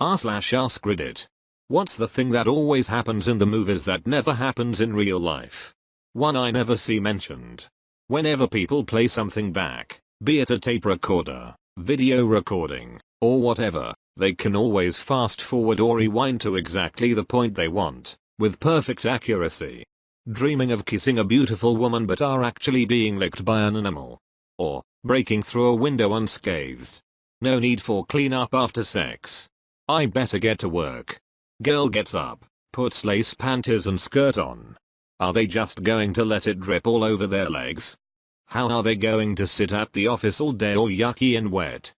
r/AskReddit. What's the thing that always happens in the movies that never happens in real life? One I never see mentioned. Whenever people play something back, be it a tape recorder, video recording, or whatever, they can always fast forward or rewind to exactly the point they want, with perfect accuracy. Dreaming of kissing a beautiful woman but are actually being licked by an animal. Or, breaking through a window unscathed. No need for cleanup after sex. I better get to work. Girl gets up, puts lace panties and skirt on. Are they just going to let it drip all over their legs? How are they going to sit at the office all day all yucky and wet?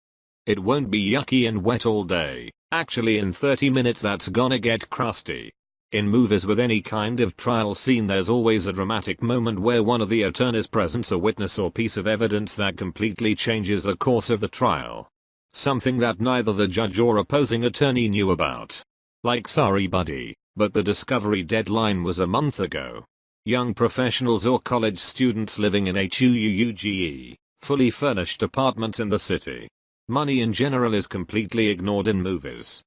It won't be yucky and wet all day, actually in 30 minutes that's gonna get crusty. In movies with any kind of trial scene there's always a dramatic moment where one of the attorneys presents a witness or piece of evidence that completely changes the course of the trial. Something that neither the judge or opposing attorney knew about. Like sorry buddy, but the discovery deadline was a month ago. Young professionals or college students living in HUUUGE, fully furnished apartments in the city. Money in general is completely ignored in movies.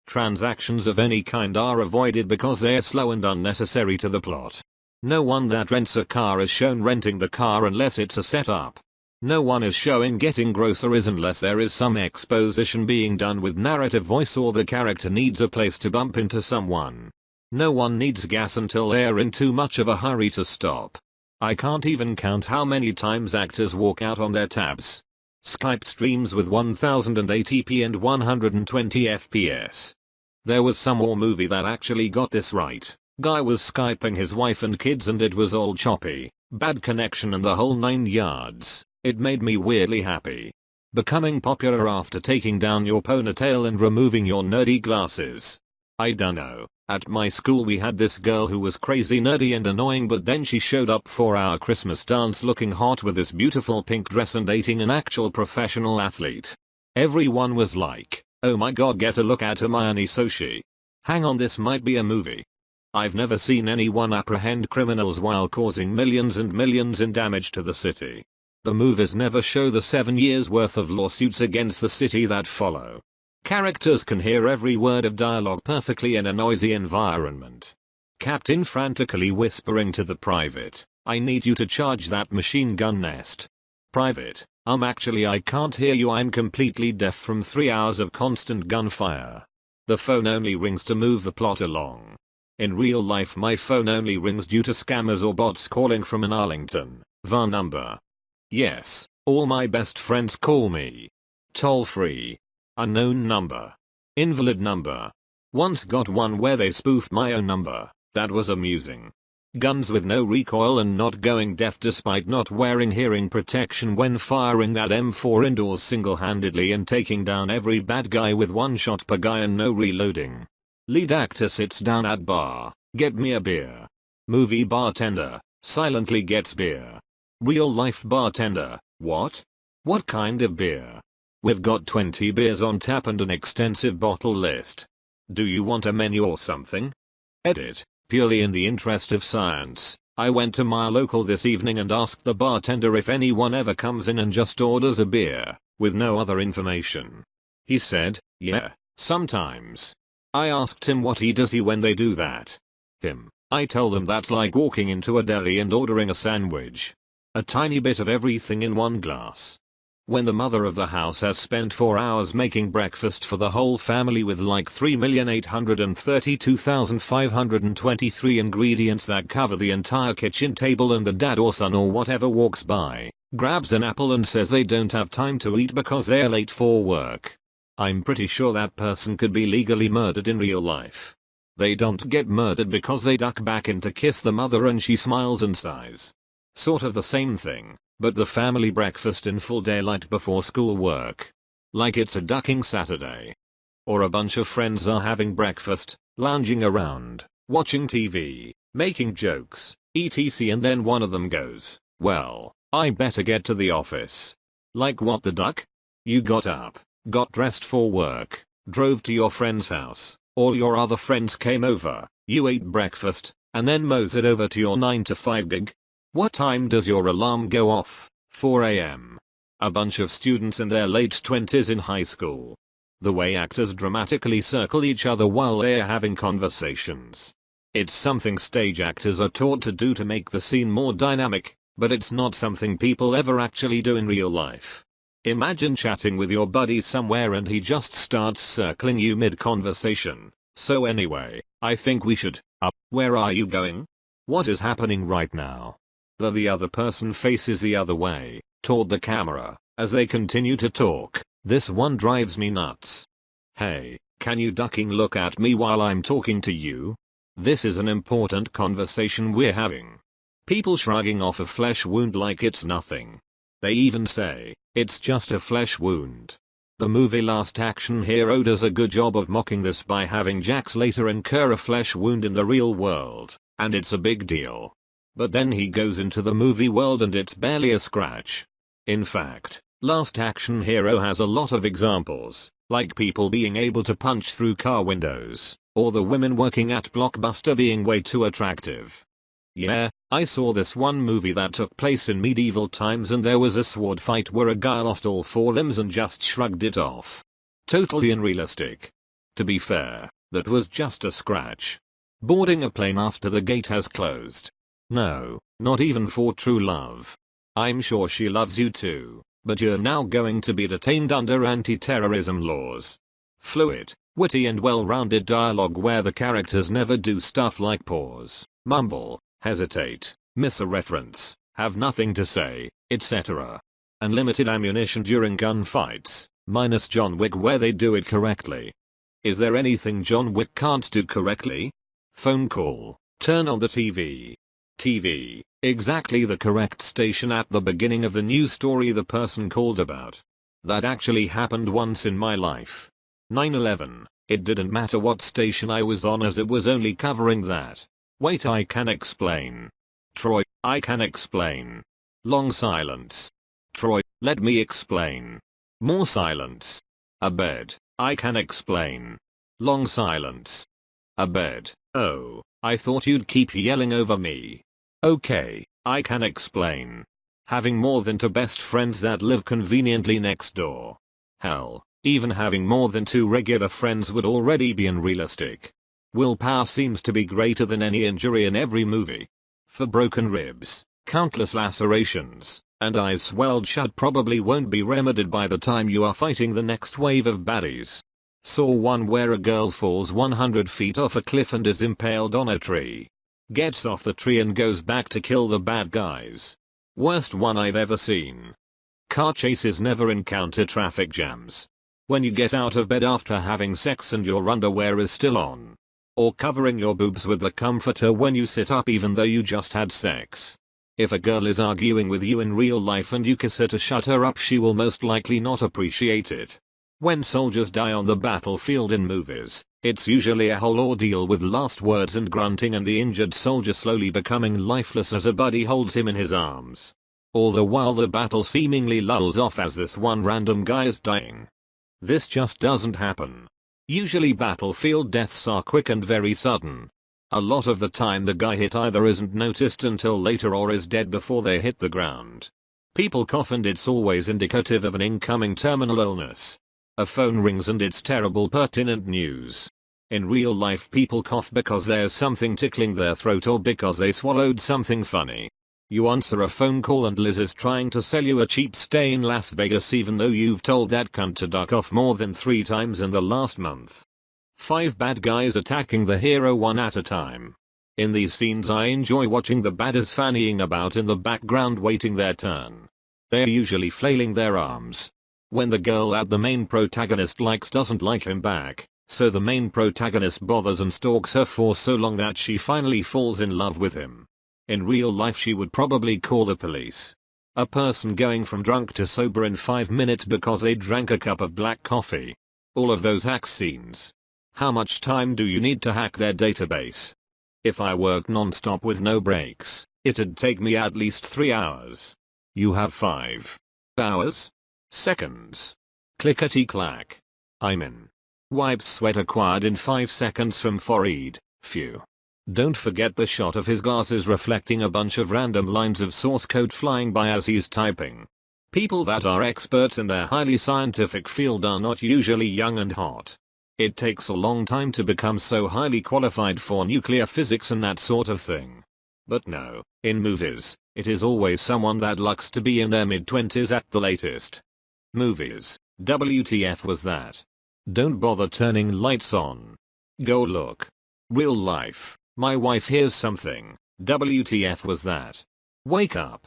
Transactions of any kind are avoided because they're slow and unnecessary to the plot. No one that rents a car is shown renting the car unless it's a setup. No one is showing getting groceries unless there is some exposition being done with narrative voice or the character needs a place to bump into someone. No one needs gas until they're in too much of a hurry to stop. I can't even count how many times actors walk out on their tabs. Skype streams with 1080p and 120 FPS. There was some more movie that actually got this right. Guy was Skyping his wife and kids and it was all choppy, bad connection and the whole 9 yards. It made me weirdly happy. Becoming popular after taking down your ponytail and removing your nerdy glasses. I dunno. At my school we had this girl who was crazy nerdy and annoying, but then she showed up for our Christmas dance looking hot with this beautiful pink dress and dating an actual professional athlete. Everyone was like, oh my god, get a look at Hermione Soshi. Hang on, this might be a movie. I've never seen anyone apprehend criminals while causing millions and millions in damage to the city. The movies never show the 7 years worth of lawsuits against the city that follow. Characters can hear every word of dialogue perfectly in a noisy environment. Captain frantically whispering to the private, I need you to charge that machine gun nest. Private, actually I can't hear you, I'm completely deaf from 3 hours of constant gunfire. The phone only rings to move the plot along. In real life my phone only rings due to scammers or bots calling from an Arlington, VAR number. Yes, all my best friends call me. Toll free. Unknown number. Invalid number. Once got one where they spoofed my own number. That was amusing. Guns with no recoil and not going deaf despite not wearing hearing protection when firing that M4 indoors single-handedly and taking down every bad guy with 1 shot per guy and no reloading. Lead actor sits down at bar. Get me a beer. Movie bartender silently gets beer. Real life bartender, what? What kind of beer? We've got 20 beers on tap and an extensive bottle list. Do you want a menu or something? Edit. Purely in the interest of science, I went to my local this evening and asked the bartender if anyone ever comes in and just orders a beer, with no other information. He said, yeah, sometimes. I asked him what he does when they do that. I tell them that's like walking into a deli and ordering a sandwich. A tiny bit of everything in one glass. When the mother of the house has spent 4 hours making breakfast for the whole family with like 3,832,523 ingredients that cover the entire kitchen table and the dad or son or whatever walks by, grabs an apple and says they don't have time to eat because they're late for work. I'm pretty sure that person could be legally murdered in real life. They don't get murdered because they duck back in to kiss the mother and she smiles and sighs. Sort of the same thing, but the family breakfast in full daylight before school work. Like it's a ducking Saturday. Or a bunch of friends are having breakfast, lounging around, watching TV, making jokes, etc. and then one of them goes, well, I better get to the office. Like what the duck? You got up, got dressed for work, drove to your friend's house, all your other friends came over, you ate breakfast, and then moseyed over to your 9 to 5 gig? What time does your alarm go off? 4 AM. A bunch of students in their late 20s in high school. The way actors dramatically circle each other while they're having conversations. It's something stage actors are taught to do to make the scene more dynamic, but it's not something people ever actually do in real life. Imagine chatting with your buddy somewhere and he just starts circling you mid-conversation. So anyway, I think we should, where are you going? What is happening right now? The other person faces the other way, toward the camera, as they continue to talk. This one drives me nuts. Hey, can you ducking look at me while I'm talking to you? This is an important conversation we're having. People shrugging off a flesh wound like it's nothing. They even say, it's just a flesh wound. The movie Last Action Hero does a good job of mocking this by having Jack Slater incur a flesh wound in the real world, and it's a big deal. But then he goes into the movie world and it's barely a scratch. In fact, Last Action Hero has a lot of examples, like people being able to punch through car windows, or the women working at Blockbuster being way too attractive. Yeah, I saw this one movie that took place in medieval times and there was a sword fight where a guy lost all 4 limbs and just shrugged it off. Totally unrealistic. To be fair, that was just a scratch. Boarding a plane after the gate has closed. No, not even for true love. I'm sure she loves you too, but you're now going to be detained under anti-terrorism laws. Fluid, witty and well-rounded dialogue where the characters never do stuff like pause, mumble, hesitate, miss a reference, have nothing to say, etc. Unlimited ammunition during gunfights, minus John Wick where they do it correctly. Is there anything John Wick can't do correctly? Phone call, turn on the TV. TV, exactly the correct station at the beginning of the news story the person called about. That actually happened once in my life. 9/11, it didn't matter what station I was on as it was only covering that. Wait, I can explain. Troy, I can explain. Long silence. Troy, let me explain. More silence. A bed, I can explain. Long silence. A bed, oh, I thought you'd keep yelling over me. Okay, I can explain. Having more than 2 best friends that live conveniently next door. Hell, even having more than 2 regular friends would already be unrealistic. Willpower seems to be greater than any injury in every movie. For broken ribs, countless lacerations, and eyes swelled shut probably won't be remedied by the time you are fighting the next wave of baddies. Saw one where a girl falls 100 feet off a cliff and is impaled on a tree. Gets off the tree and goes back to kill the bad guys. Worst one I've ever seen. Car chases never encounter traffic jams. When you get out of bed after having sex and your underwear is still on. Or covering your boobs with the comforter when you sit up even though you just had sex. If a girl is arguing with you in real life and you kiss her to shut her up, she will most likely not appreciate it. When soldiers die on the battlefield in movies, it's usually a whole ordeal with last words and grunting and the injured soldier slowly becoming lifeless as a buddy holds him in his arms. All the while the battle seemingly lulls off as this one random guy is dying. This just doesn't happen. Usually battlefield deaths are quick and very sudden. A lot of the time the guy hit either isn't noticed until later or is dead before they hit the ground. People cough and it's always indicative of an incoming terminal illness. A phone rings and it's terrible pertinent news. In real life people cough because there's something tickling their throat or because they swallowed something funny. You answer a phone call and Liz is trying to sell you a cheap stay in Las Vegas even though you've told that cunt to duck off more than 3 times in the last month. 5 bad guys attacking the hero one at a time. In these scenes I enjoy watching the baddies fannying about in the background waiting their turn. They're usually flailing their arms. When the girl that the main protagonist likes doesn't like him back, so the main protagonist bothers and stalks her for so long that she finally falls in love with him. In real life she would probably call the police. A person going from drunk to sober in 5 minutes because they drank a cup of black coffee. All of those hack scenes. How much time do you need to hack their database? If I worked non-stop with no breaks, it'd take me at least 3 hours. You have 5 hours? Seconds. Clickety-clack. I'm in. Wipes sweat acquired in 5 seconds from Fareed. Phew. Don't forget the shot of his glasses reflecting a bunch of random lines of source code flying by as he's typing. People that are experts in their highly scientific field are not usually young and hot. It takes a long time to become so highly qualified for nuclear physics and that sort of thing. But no, in movies, it is always someone that looks to be in their mid-20s at the latest. Movies, WTF was that? Don't bother turning lights on. Go look. Real life, my wife hears something. WTF was that? Wake up.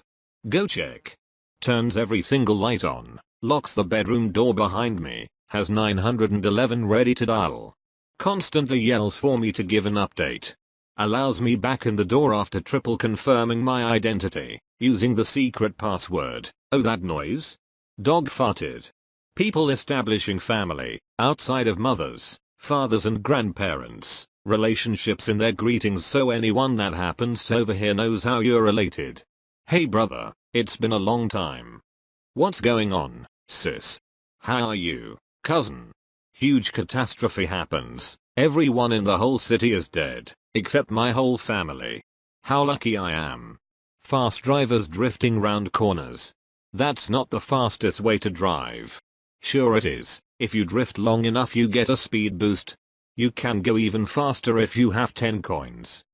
Go check. Turns every single light on, locks the bedroom door behind me, has 911 ready to dial. Constantly yells for me to give an update. Allows me back in the door after triple confirming my identity, using the secret password. Oh, that noise? Dog farted. People establishing family, outside of mothers, fathers and grandparents, relationships in their greetings so anyone that happens to overhear knows how you're related. Hey brother, it's been a long time. What's going on, sis? How are you, cousin? Huge catastrophe happens. Everyone in the whole city is dead, except my whole family. How lucky I am. Fast drivers drifting round corners. That's not the fastest way to drive. Sure it is, if you drift long enough you get a speed boost. You can go even faster if you have 10 coins.